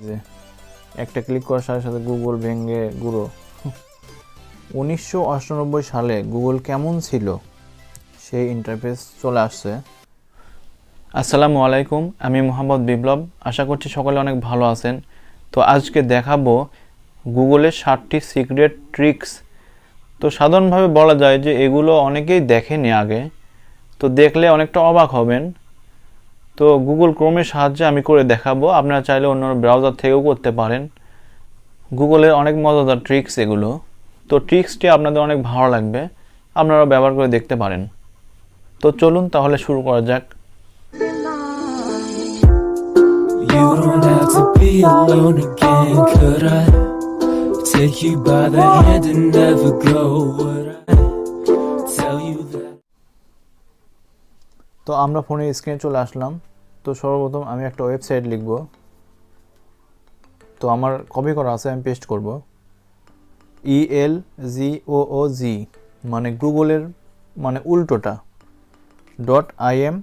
যে একটা ক্লিক করার সাথে সাথে গুগল ভেঙে গুঁড়ো। 1998 সালে গুগল কেমন ছিল সেই ইন্টারফেস চলে আসছে। আসসালামু আলাইকুম, আমি মোহাম্মদ বিপ্লব। আশা করছি সকলে অনেক ভালো আছেন। তো আজকে দেখাবো গুগলের 7টি সিক্রেট ট্রিক্স। তো সাধারণভাবে বলা যায় যে এগুলো অনেকেই দেখেনি আগে, তো দেখলে অনেকটা অবাক হবেন। তো গুগল ক্রোমের সাহায্যে আমি করে দেখাবো, আপনারা চাইলে অন্য ব্রাউজার থেকেও করতে পারেন। গুগলের অনেক মজাদার ট্রিক্স এগুলো। তো ট্রিক্সটি আপনাদের অনেক ভালো লাগবে, আপনারা ব্যবহার করে দেখতে পারেন। তো চলুন তাহলে শুরু করা যাক। You don't have to be alone again. Could I take you by the hand and never go? Would I tell you that? তো আমরা ফোনের স্ক্রিনে চলে আসলাম। তো সর্বপ্রথম আমি একটা ওয়েবসাইট লিখব। তো আমার কপি করা আছে, আমি পেস্ট করব। ELGOOG মানে গুগলের মানে উল্টোটা .im//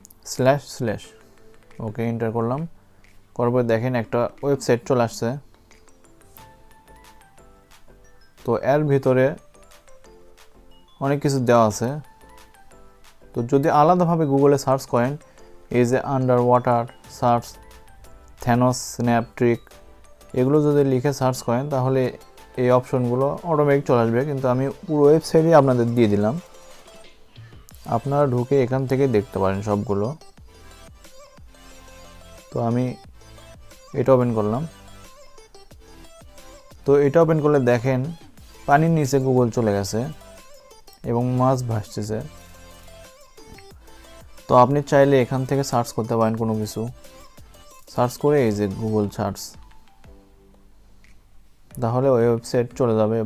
ওকে, এন্টার করলাম। করার পর দেখেন একটা ওয়েবসাইট চলে আসছে। তো এর ভিতরে অনেক কিছু দেওয়া আছে। তো যদি আলাদাভাবে গুগলে সার্চ করেন, এই যে under water search, Thanos snap trick, এগুলো যদি লিখে সার্চ করেন তাহলে এই অপশনগুলো অটোমেটিক চলে আসবে। কিন্তু আমি পুরো ওয়েবসাইটই আপনাদের দিয়ে দিলাম, আপনারা ঢুকে এখান থেকে দেখতে পারেন সবগুলো। তো আমি এটা ওপেন করলাম। তো এটা ওপেন করলে দেখেন পানির নিচে গুগল চলে গেছে এবং মাছ ভাসতেছে। তো আপনি চাইলে এখান থেকে সার্চ করতে পারেন কোনো কিছু, সার্চ করে এই যে গুগল সার্চ, তাহলে ওই ওয়েবসাইট চলে যাবে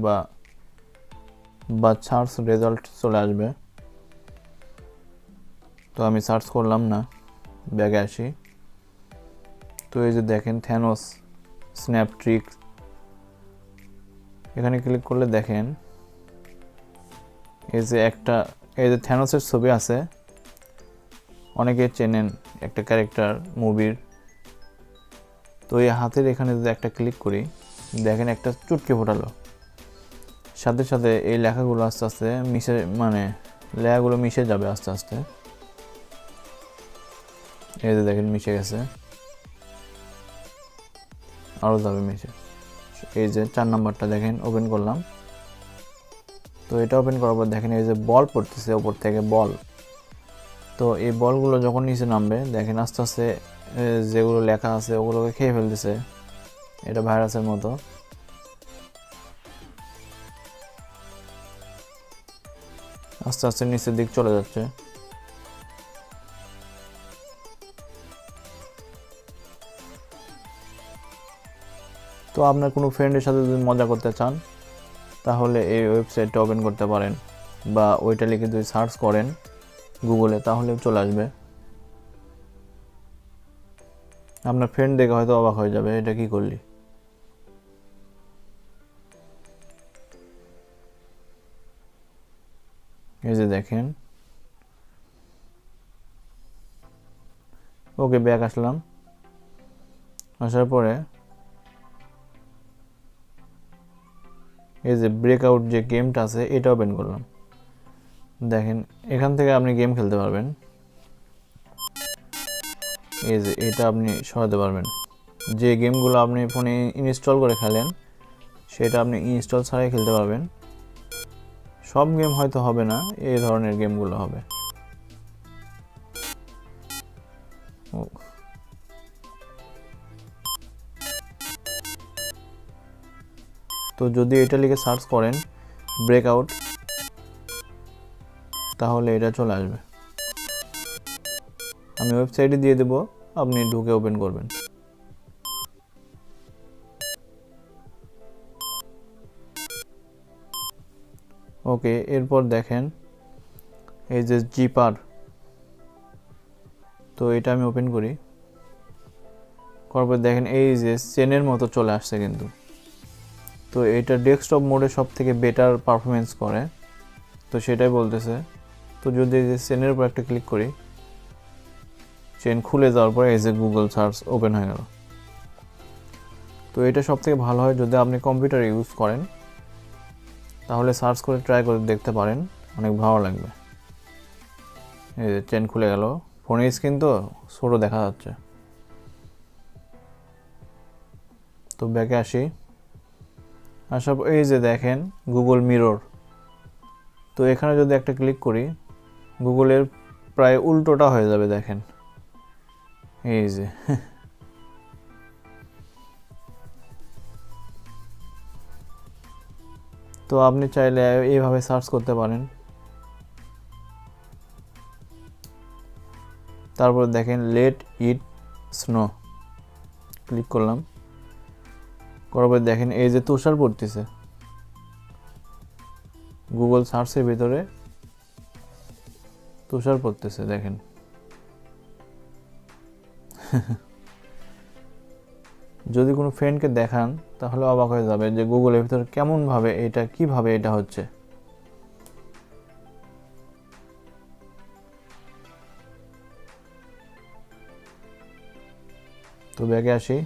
বা সার্চ রেজাল্ট চলে আসবে। তো আমি সার্চ করলাম না, ব্যাগে আসি। তো এই যে দেখেন থ্যানোস স্ন্যাপ ট্রিক, এখানে ক্লিক করলে দেখেন এই যে থ্যানোসের ছবি আছে, অনেকে চেনেন, একটা ক্যারেক্টার মুভির। তো এই হাতের এখানে যদি একটা ক্লিক করি, দেখেন একটা চুটকি ফোটালো, সাথে সাথে এই লেখাগুলো আস্তে আস্তে লেখাগুলো মিশে যাবে আস্তে আস্তে। এই যে দেখেন মিশে গেছে, আরও যাবে মিশে। এই যে 4 নাম্বারটা দেখেন ওপেন করলাম। তো এটা ওপেন করার পর দেখেন এই যে বল পড়তেছে উপর থেকে বল। তো এই বলগুলো যখন নিচে নামবে দেখেন আস্তে আস্তে যেগুলো লেখা আছে ওগুলোকে খেয়ে ফেলতেছে, এটা ভাইরাসের মতো। আস্তে আস্তে নিচের দিক চলে যাচ্ছে। তো আপনার কোনো ফ্রেন্ডের সাথে যদি মজা করতে চান তাহলে এই ওয়েবসাইটটা ওপেন করতে পারেন, বা ওইটা লিখে যদি সার্চ করেন গুগলে তাহলেও চলে আসবে। আপনার ফ্রেন্ড দেখে হয়তো অবাক হয়ে যাবে, এটা কি করলি। এই যে দেখেন, ওকে ব্যাক আসলাম। আসার পরে এই যে ব্রেকআউট যে গেমটা আছে এটা ওপেন করলাম। দেখেন এখান থেকে আপনি গেম খেলতে পারবেন। এই যে এটা আপনি সরাতে পারবেন, যে গেমগুলো আপনি ফোনে ইনস্টল করে খেলেন সেটা আপনি ইনস্টল ছাড়াই খেলতে পারবেন। সব গেম হয়তো হবে না, এই ধরনের গেমগুলো হবে। তো যদি এটা লিখে সার্চ করেন ব্রেকআউট, তাহলে এটা চলে আসবে। আমি ওয়েবসাইটে দিয়ে দেব, আপনি ঢুকে ওপেন করবেন। ওকে, এরপর দেখেন এই যে জিপার, তো এটা আমি ওপেন করি। করার পর দেখেন এই যে চেনের মতো চলে আসছে কিন্তু। তো এটা ডেস্কটপ মোডে সব থেকে বেটার পারফরমেন্স করে, তো সেটাই বলতেছে। তো যদি এই যে চেনের উপর একটা ক্লিক করি, চেন খুলে যাওয়ার পরে এই যে গুগল সার্চ ওপেন হয়ে গেল। তো এটা সবথেকে ভালো হয় যদি আপনি কম্পিউটার ইউজ করেন, তাহলে সার্চ করে ট্রাই করে দেখতে পারেন, অনেক ভালো লাগবে। এই যে চেন খুলে গেল, ফোনের স্ক্রিন তো ছোটো দেখা যাচ্ছে। তো ব্যাকে আসি, এই যে দেখেন গুগল মিরর। তো এখানে যদি একটা ক্লিক করি, গুগলের প্রায় উল্টোটা হয়ে যাবে, দেখেন এই যে। তো আপনি চাইলে এইভাবে সার্চ করতে পারেন। তারপর দেখেন লেট ইট স্নো, ক্লিক করলাম, করার পর দেখেন এই যে তুষার পড়তেছে, গুগল সার্চের ভিতরে তুষার পড়তেছে দেখেন। যদি কোনো ফ্রেন্ডকে দেখান তাহলে অবাক হয়ে যাবে যে গুগলের ভিতরে কেমনভাবে এটা, কিভাবে এটা হচ্ছে। তো ব্যাগে আসি,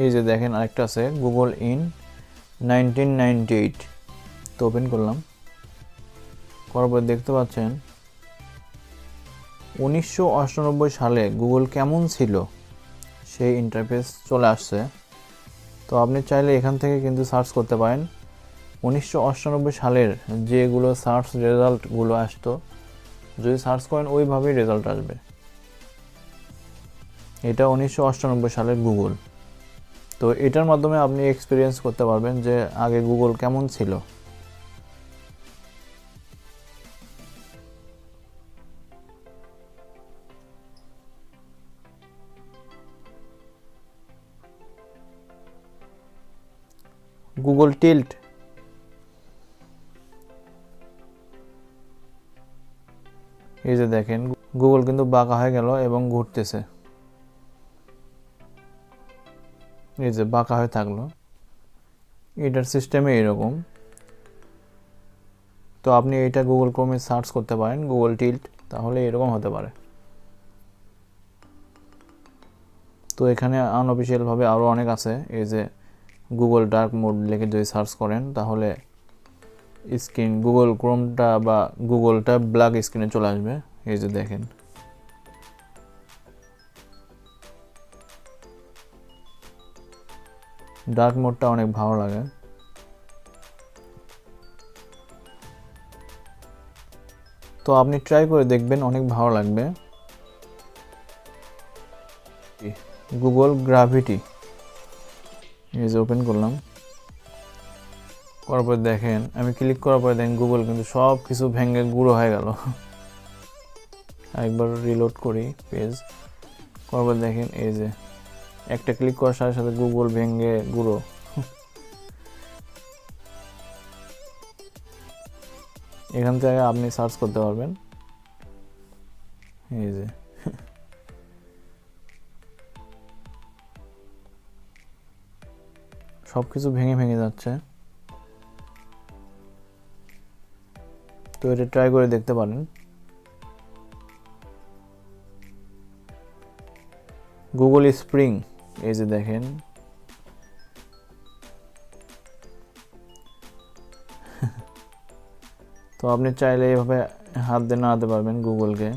এই যে দেখেন আরেকটা আছে গুগল ইন 1998। তো ওপেন করলাম, করার পর দেখতে পাচ্ছেন 1998 সালে গুগল কেমন ছিল সেই ইন্টারফেস চলে আসছে। তো আপনি চাইলে এখান থেকে কিন্তু সার্চ করতে পারেন 1998 সালের যেগুলো সার্চ রেজাল্টগুলো আসতো, যদি সার্চ করেন ওইভাবেই রেজাল্ট আসবে। এটা 1998 সালের গুগল। তো এটার মাধ্যমে আপনি এক্সপিরিয়েন্স করতে পারবেন যে আগে গুগল কেমন ছিল। গুগল টিল্ট, এই যে দেখেন গুগল কিন্তু বাঁকা হয়ে গেল এবং ঘুরতেছে, এই যে বাঁকা হয়ে থাকলো। এটার সিস্টেমে এরকম। তো আপনি এটা গুগল ক্রোমে সার্চ করতে পারেন গুগল টিল্ট, তাহলে এরকম হতে পারে। তো এখানে আনঅফিসিয়ালভাবে আরও অনেক আছে। এই যে গুগল ডার্ক মোড লিখে যদি সার্চ করেন তাহলে স্ক্রিন গুগল ক্রোমটা বা গুগলটা ব্ল্যাক স্ক্রিনে চলে আসবে। এই যে দেখেন, ডার্ক মোডটা অনেক ভালো লাগে। তো আপনি ট্রাই করে দেখবেন, অনেক ভালো লাগবে। গুগল গ্রাভিটি, এই যে ওপেন করলাম, করার পর দেখেন আমি ক্লিক করার পর দেখেন গুগল কিন্তু সব কিছু ভেঙে গুঁড়ো হয়ে গেল। একবার রিলোড করি পেজ, করার পর দেখেন এই যে একটা ক্লিক করার সাথে সাথে গুগল ভেঙে গুঁড়ো। এখান থেকে আপনি সার্চ করতে পারবেন, এই যে সব কিছু ভেঙে ভেঙে যাচ্ছে। তো এটা ট্রাই করে দেখতে পারেন। গুগল স্প্রিং, এই যে দেখেন তো আপনি চাইলে এইভাবে হাত দিয়ে নাড়াতে পারবেন গুগলকে।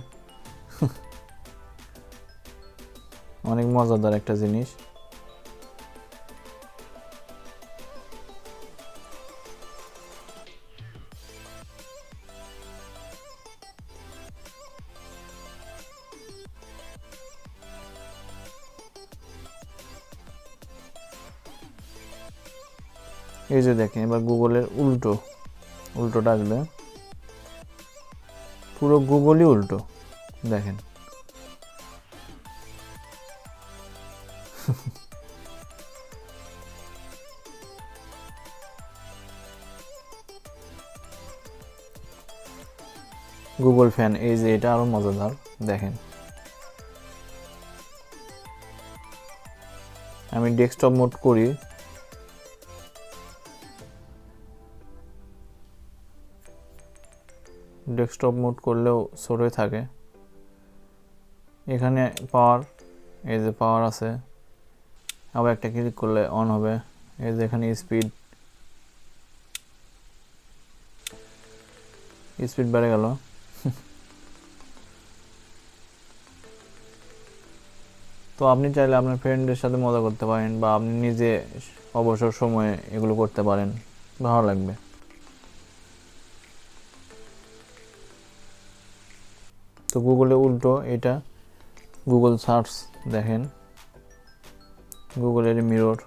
অনেক মজাদার একটা জিনিস। এই যে দেখেন এবার গুগলের উল্টোটা আসবে, পুরো গুগলই উল্টো দেখেন। গুগল ফ্যান, এই যে এটা আরো মজাদার দেখেন। আমি ডেস্কটপ মোড করি, ডেস্কটপ মোড করলেও ছোটই থাকে। এখানে পাওয়ার, এই যে পাওয়ার আছে, আবার একটা ক্লিক করলে অন হবে। এই যে এখানে স্পিড বেড়ে গেল। তো আপনি চাইলে আপনার ফ্রেন্ডদের সাথে মজা করতে পারেন বা আপনি নিজে অবসর সময়ে এগুলো করতে পারেন, ভালো লাগবে। তো গুগলে উল্টো এটা, গুগল সার্চ দেখেন, গুগলের মিরর,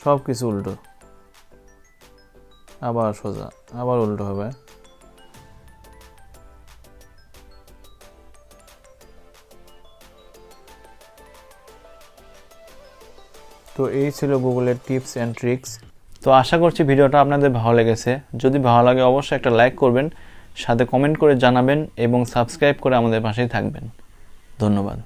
সব কিছু উল্টো, আবার সোজা, আবার উল্টো হবে। তো এই ছিল গুগলের টিপস অ্যান্ড ট্রিক্স। তো আশা করছি ভিডিওটা আপনাদের ভালো লেগেছে। যদি ভালো লাগে অবশ্যই একটা লাইক করবেন, সাথে কমেন্ট করে জানাবেন এবং সাবস্ক্রাইব করে আমাদের পাশেই থাকবেন। ধন্যবাদ।